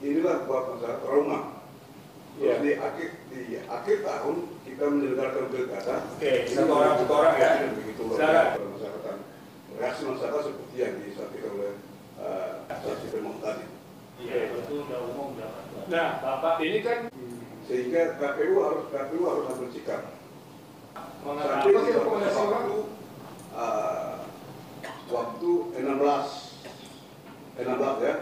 inilah buat masalah trauma. Terus di akhir tahun kita menyelenggarakan pilkada. Oke, satu orang ya. Begitu Silakan. masyarakat. Reaksi masyarakat seperti yang disampaikan oleh saksi pemohon tadi. Iya, itu udah umum. Nah, Bapak ini kan sehingga KPU harus ambil sikap. mengapa Sampai sih di rekomendasi waktu 16 ya,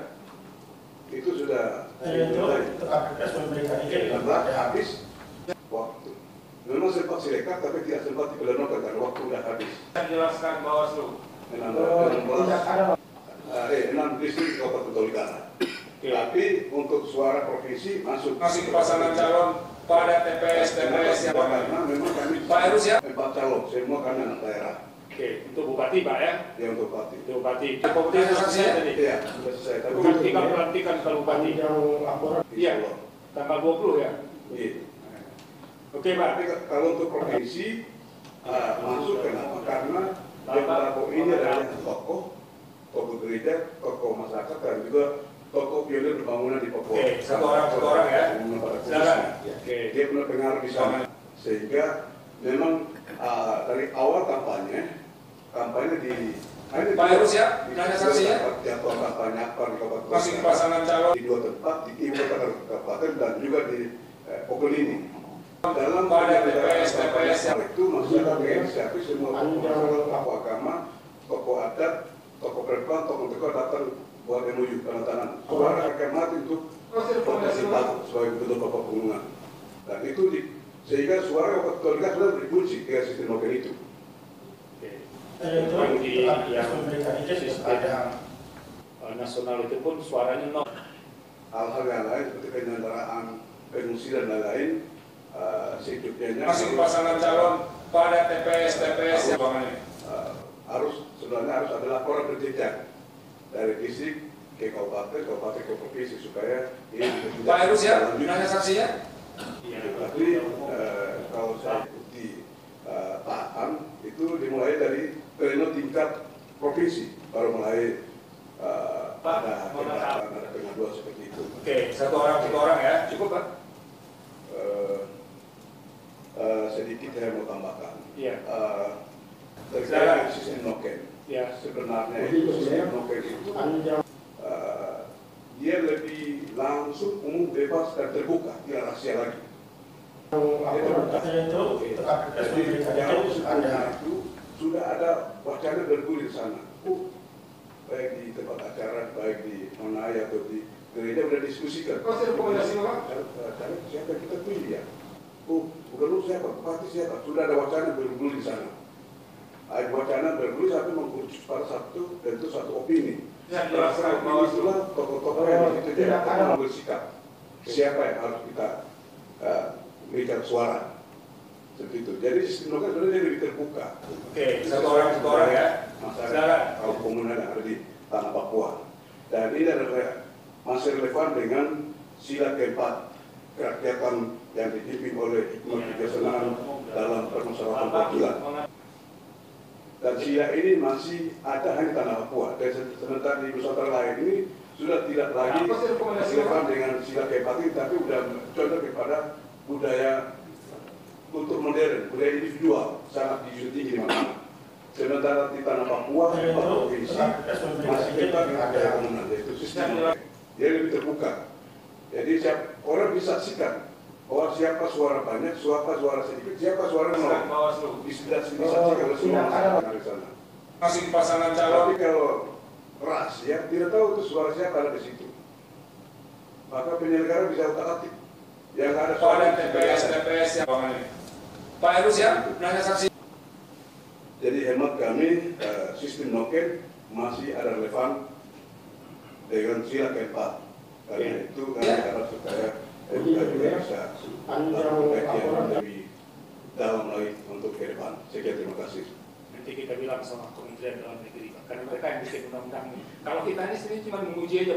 itu sudah mulai 16 habis waktu. Memang sempat sirekap tapi tidak sempat diplenokan karena waktu sudah habis. Jelaskan Bawaslu. 6 distrik Kabupaten Tolikara. Tapi untuk suara provinsi masuk Masih pasangan calon pada TPS yang karena memang kami Pak Erus ya? 4 calon, semua kami anak daerah. Oke, itu Bupati Pak ya? Yang untuk Bupati. Itu Bupati. Kompetisi selesai tadi. Iya, sudah selesai. Tapi Nanti kamu pelantikan ke Bupati. Iya, tanggal 20 ya? Iya. Oke Pak. Tapi kalau untuk provinsi masuk kenapa? Karena yang Prabowo ini adalah tokoh gereja, tokoh masyarakat dan juga tokoh pionir pembangunan di Papua. Oke, satu orang ya. Silakan. Oke. Dia punya pengaruh di sana. Sehingga memang dari awal kampanye di Pak Erus ya, nanya saksinya. jadwal kampanye apa di Kabupaten Masih pasangan calon di 2 tempat di ibu kota kabupaten dan juga di Pokok ini. Dalam pada TPS yang itu masyarakat menginisiasi semua tokoh agama, tokoh adat, tokoh perempuan, tokoh datang buat MOU tanda tangan. Suara akan mati untuk partisipasi sebagai bentuk pokok pengguna. Dan itu sehingga suara Kabupaten sudah dikunci dengan sistem noken itu. Yang sistem nasional itu pun suaranya nol. Hal-hal yang lain seperti penyelenggaraan pengungsi dan lain-lain selanjutnya Masih pasangan calon pada TPS yang sebenarnya harus ada laporan berjenjang dari distrik ke kabupaten ke provinsi supaya ini Pak Erus ya, nanya saksinya. Tapi kalau saya ikuti tahapan itu dimulai dari pleno tingkat provinsi baru mulai ada pengaduan seperti itu. Oke, satu orang ya, cukup Pak. Sedikit saya mau tambahkan. Iya. Terkait sistem noken. Ya. Sebenarnya itu sistem noken itu dia lebih langsung umum bebas dan terbuka, tidak rahasia lagi. Itu sudah ada wacana bergulir di sana. Baik di tempat acara, baik di Monai atau di gereja sudah diskusikan. Siapa kita pilih ya? Gubernur siapa? Bupati siapa? Sudah ada wacana bergulir di sana. Ada wacana bergulir tapi mengurucut pada tentu satu opini. Jelaskan bahwa itulah tokoh-tokoh yang itu tidak akan bersikap. Siapa yang harus kita berikan suara seperti itu. Jadi sistem lokal sebenarnya lebih terbuka. Oke, satu orang ya. Masyarakat kaum komunal yang ada di tanah Papua. Dan ini adalah masih relevan dengan sila keempat kerakyatan yang dipimpin oleh hikmat kebijaksanaan dalam permusyawaratan keadilan. Dan sila ini masih ada hanya tanah Papua. Dan sementara di Nusantara lain ini sudah tidak lagi relevan dengan sila keempat ini, tapi sudah condong kepada budaya untuk modern, budaya individual, sangat dijunjung tinggi di mana-mana. Sementara di tanah Papua, provinsi masih tetap ada komunal, yaitu sistem dia lebih terbuka. Jadi orang bisa saksikan bahwa siapa suara banyak, siapa suara sedikit, siapa suara nol. Disaksikan oleh semua masyarakat di sana. Masih pasangan calon. Tapi kalau ras ya tidak tahu itu suara siapa ada di situ. Maka penyelenggara bisa otak-atik. Yang ada pada TPS yang Pak Erus ya, nanya saksi. Jadi hemat kami sistem noken masih ada relevan dengan sila keempat. Karena itu kami harap supaya juga bisa lakukan kajian lebih dalam lagi untuk ke depan. Sekian, terima kasih. Nanti kita bilang sama Kementerian Dalam Negeri, karena mereka yang bikin undang-undang ini. Kalau kita ini sendiri cuma menguji aja.